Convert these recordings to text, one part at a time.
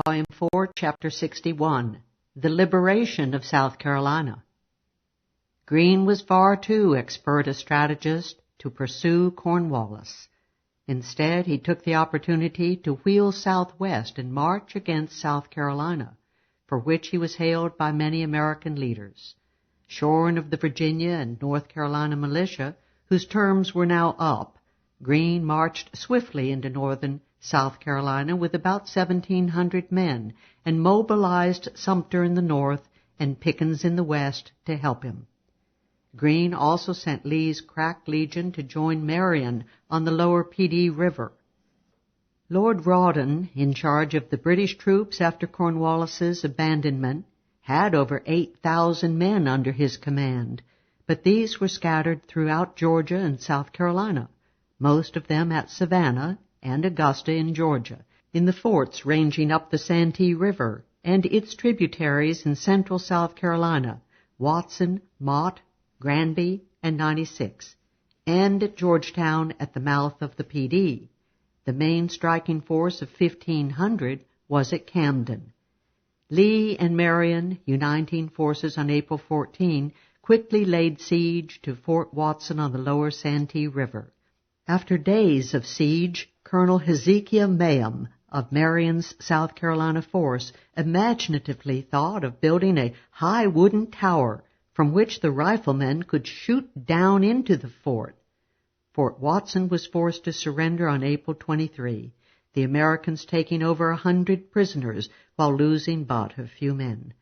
Volume 4, Chapter 61, The Liberation of South Carolina. Greene was far too expert a strategist to pursue Cornwallis. Instead, he took the opportunity to wheel southwest and march against South Carolina, for which he was hailed by many American leaders. Shorn of the Virginia and North Carolina militia, whose terms were now up, Greene marched swiftly into northern South Carolina with about 1,700 men and mobilized Sumter in the north and Pickens in the west to help him. Greene also sent Lee's crack legion to join Marion on the lower Pedee River. Lord Rawdon, in charge of the British troops after Cornwallis's abandonment, had over 8,000 men under his command, but these were scattered throughout Georgia and South Carolina, most of them at Savannah and Augusta in Georgia, in the forts ranging up the Santee River and its tributaries in central South Carolina, Watson, Mott, Granby, and 96, and at Georgetown at the mouth of the Pedee. The main striking force of 1,500 was at Camden. Lee and Marion, uniting forces on April 14, quickly laid siege to Fort Watson on the lower Santee River. After days of siege, Colonel Hezekiah Mayhem of Marion's South Carolina force imaginatively thought of building a high wooden tower from which the riflemen could shoot down into the fort. Fort Watson was forced to surrender on April 23, the Americans taking over 100 prisoners while losing but a few men.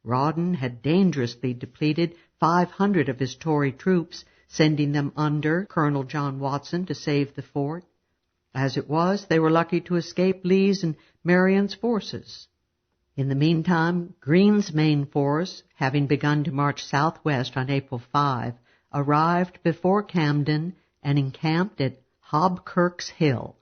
Rawdon had dangerously depleted 500 of his Tory troops, sending them under Colonel John Watson to save the fort. As it was, they were lucky to escape Lee's and Marion's forces. In the meantime, Greene's main force, having begun to march southwest on April 5, arrived before Camden and encamped at Hobkirk's Hill.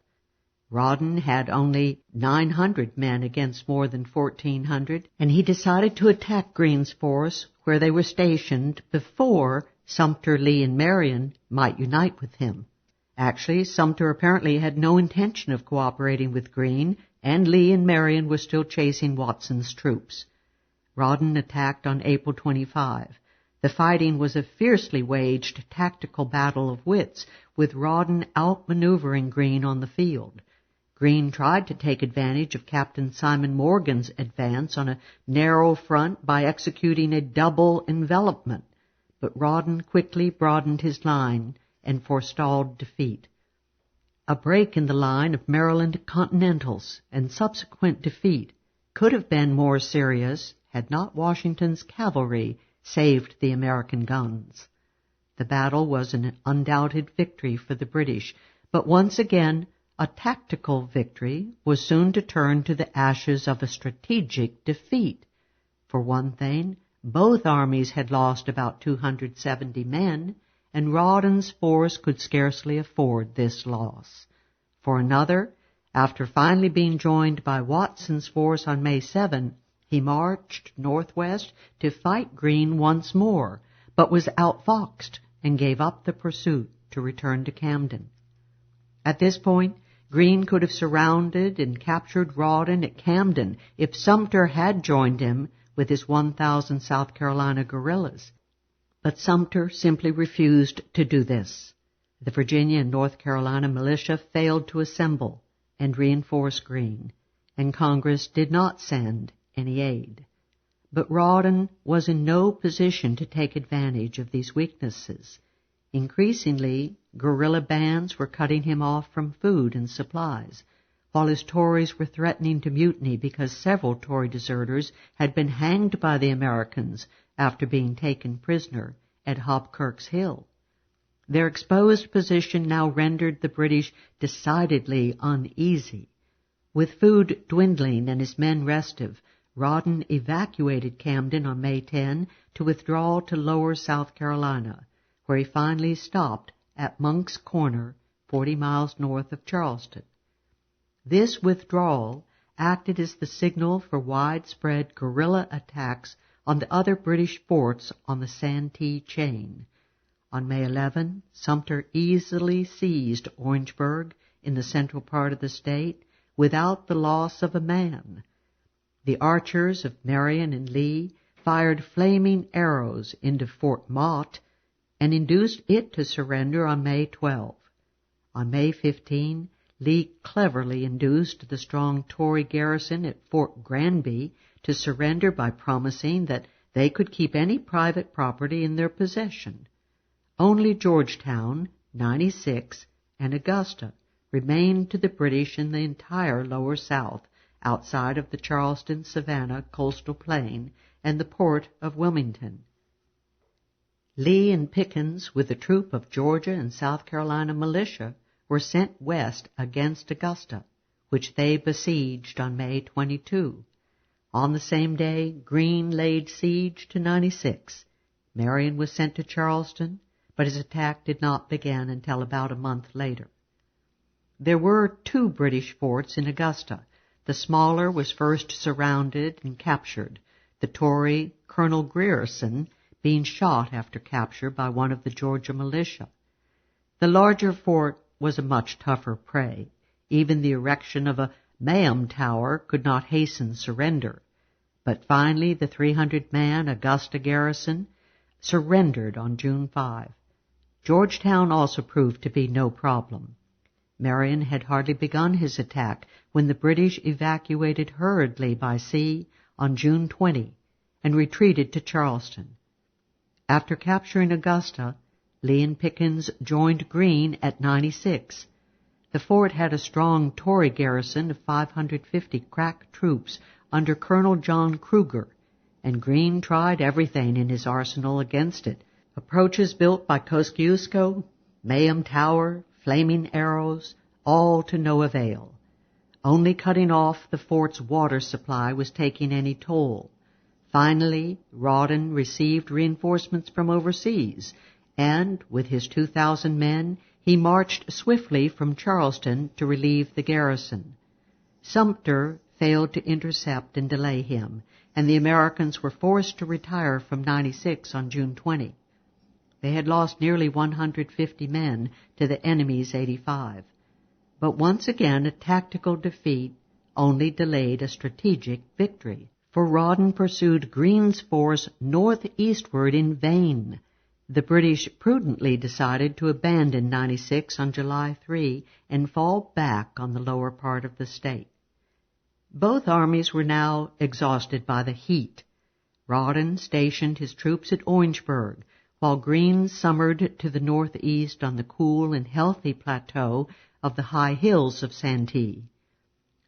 Rawdon had only 900 men against more than 1,400, and he decided to attack Greene's force where they were stationed before Sumter, Lee, and Marion might unite with him. Actually, Sumter apparently had no intention of cooperating with Greene, and Lee and Marion were still chasing Watson's troops. Rawdon attacked on April 25. The fighting was a fiercely waged tactical battle of wits, with Rawdon outmaneuvering Greene on the field. Greene tried to take advantage of Captain Simon Morgan's advance on a narrow front by executing a double envelopment, but Rawdon quickly broadened his line and forestalled defeat. A break in the line of Maryland Continentals and subsequent defeat could have been more serious had not Washington's cavalry saved the American guns. The battle was an undoubted victory for the British, but once again a tactical victory was soon to turn to the ashes of a strategic defeat. For one thing, both armies had lost about 270 men, and Rawdon's force could scarcely afford this loss. For another, after finally being joined by Watson's force on May 7, he marched northwest to fight Greene once more, but was outfoxed and gave up the pursuit to return to Camden. At this point, Greene could have surrounded and captured Rawdon at Camden if Sumter had joined him with his 1,000 South Carolina guerrillas. But Sumter simply refused to do this. The Virginia and North Carolina militia failed to assemble and reinforce Greene, and Congress did not send any aid. But Rawdon was in no position to take advantage of these weaknesses. Increasingly, guerrilla bands were cutting him off from food and supplies, while his Tories were threatening to mutiny because several Tory deserters had been hanged by the Americans after being taken prisoner at Hobkirk's Hill. Their exposed position now rendered the British decidedly uneasy. With food dwindling and his men restive, Rawdon evacuated Camden on May 10 to withdraw to lower South Carolina, where he finally stopped at Monk's Corner, 40 miles north of Charleston. This withdrawal acted as the signal for widespread guerrilla attacks on the other British forts on the Santee chain. On May 11, Sumter easily seized Orangeburg in the central part of the state without the loss of a man. The archers of Marion and Lee fired flaming arrows into Fort Mott and induced it to surrender on May 12. On May 15, Lee cleverly induced the strong Tory garrison at Fort Granby to surrender by promising that they could keep any private property in their possession. Only Georgetown, 96, and Augusta remained to the British in the entire lower South, outside of the Charleston-Savannah coastal plain and the port of Wilmington. Lee and Pickens, with a troop of Georgia and South Carolina militia, were sent west against Augusta, which they besieged on May 22. On the same day, Greene laid siege to 96. Marion was sent to Charleston, but his attack did not begin until about a month later. There were 2 British forts in Augusta. The smaller was first surrounded and captured, the Tory Colonel Grierson being shot after capture by one of the Georgia militia. The larger fort was a much tougher prey. Even the erection of a Mayhem Tower could not hasten surrender. But finally the 300-man Augusta garrison surrendered on June 5. Georgetown also proved to be no problem. Marion had hardly begun his attack when the British evacuated hurriedly by sea on June 20 and retreated to Charleston. After capturing Augusta, Lee and Pickens joined Greene at 96. The fort had a strong Tory garrison of 550 crack troops under Colonel John Cruger, and Greene tried everything in his arsenal against it. Approaches built by Kosciuszko, Mayhem Tower, flaming arrows, all to no avail. Only cutting off the fort's water supply was taking any toll. Finally, Rawdon received reinforcements from overseas, and, with his 2,000 men, he marched swiftly from Charleston to relieve the garrison. Sumter failed to intercept and delay him, and the Americans were forced to retire from 96 on June 20. They had lost nearly 150 men to the enemy's 85. But once again a tactical defeat only delayed a strategic victory, for Rawdon pursued Greene's force northeastward in vain. The British prudently decided to abandon 96 on July 3 and fall back on the lower part of the state. Both armies were now exhausted by the heat. Rawdon stationed his troops at Orangeburg, while Greene summered to the northeast on the cool and healthy plateau of the high hills of Santee.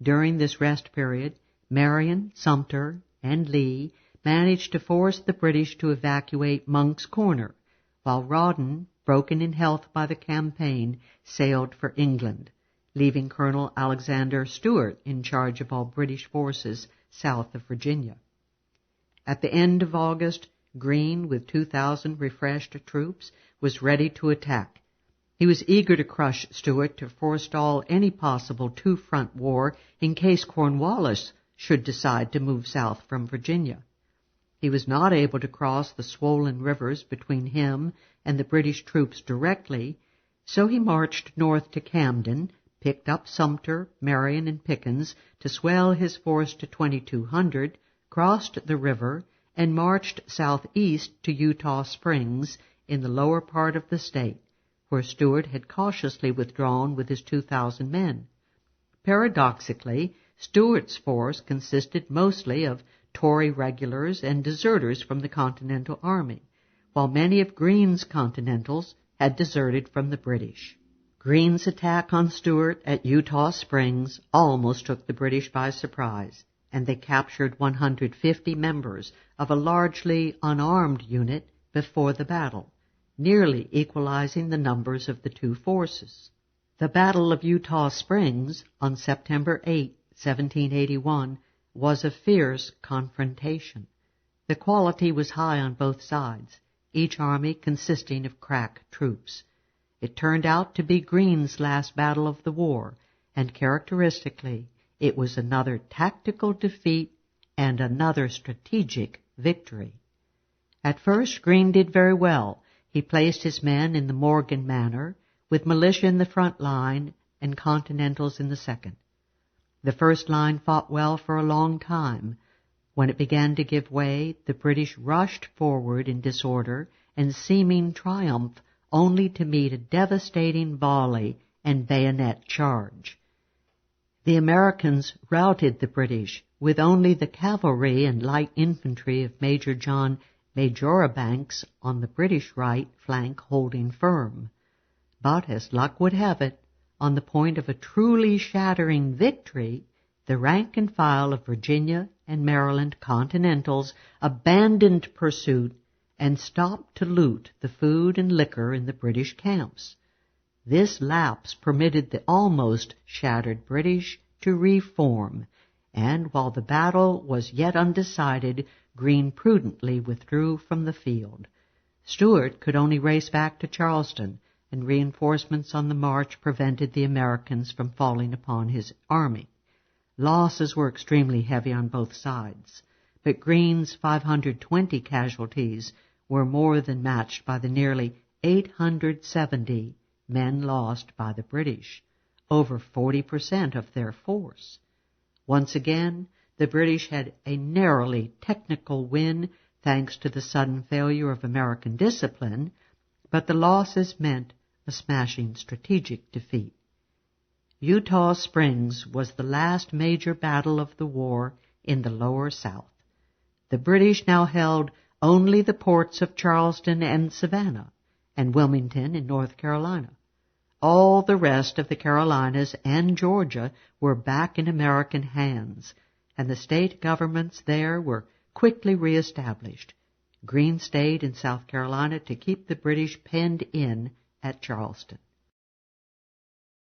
During this rest period, Marion, Sumter, and Lee managed to force the British to evacuate Monk's Corner, while Rawdon, broken in health by the campaign, sailed for England, leaving Colonel Alexander Stewart in charge of all British forces south of Virginia. At the end of August, Greene, with 2,000 refreshed troops, was ready to attack. He was eager to crush Stewart to forestall any possible two-front war in case Cornwallis should decide to move south from Virginia. He was not able to cross the swollen rivers between him and the British troops directly, so he marched north to Camden, picked up Sumter, Marion, and Pickens to swell his force to 2,200, crossed the river, and marched southeast to Eutaw Springs in the lower part of the state, where Stewart had cautiously withdrawn with his 2,000 men. Paradoxically, Stewart's force consisted mostly of Tory regulars and deserters from the Continental Army, while many of Greene's Continentals had deserted from the British. Greene's attack on Stewart at Eutaw Springs almost took the British by surprise, and they captured 150 members of a largely unarmed unit before the battle, nearly equalizing the numbers of the two forces. The Battle of Eutaw Springs on September 8, 1781, was a fierce confrontation. The quality was high on both sides, each army consisting of crack troops. It turned out to be Greene's last battle of the war, and characteristically, it was another tactical defeat and another strategic victory. At first, Greene did very well. He placed his men in the Morgan manner, with militia in the front line and Continentals in the second. The first line fought well for a long time, When it began to give way, the British rushed forward in disorder and seeming triumph, only to meet a devastating volley and bayonet charge. The Americans routed the British, with only the cavalry and light infantry of Major John Marjoribanks on the British right flank holding firm. But, as luck would have it, on the point of a truly shattering victory, the rank and file of Virginia and Maryland Continentals abandoned pursuit and stopped to loot the food and liquor in the British camps. This lapse permitted the almost shattered British to reform, and while the battle was yet undecided, Greene prudently withdrew from the field. Stuart could only race back to Charleston, and reinforcements on the march prevented the Americans from falling upon his army. Losses were extremely heavy on both sides, but Greene's 520 casualties were more than matched by the nearly 870 men lost by the British, over 40% of their force. Once again, the British had a narrowly technical win thanks to the sudden failure of American discipline, but the losses meant a smashing strategic defeat. Eutaw Springs was the last major battle of the war in the Lower South. The British now held only the ports of Charleston and Savannah, and Wilmington in North Carolina. All the rest of the Carolinas and Georgia were back in American hands, and the state governments there were quickly reestablished. Greene stayed in South Carolina to keep the British penned in at Charleston.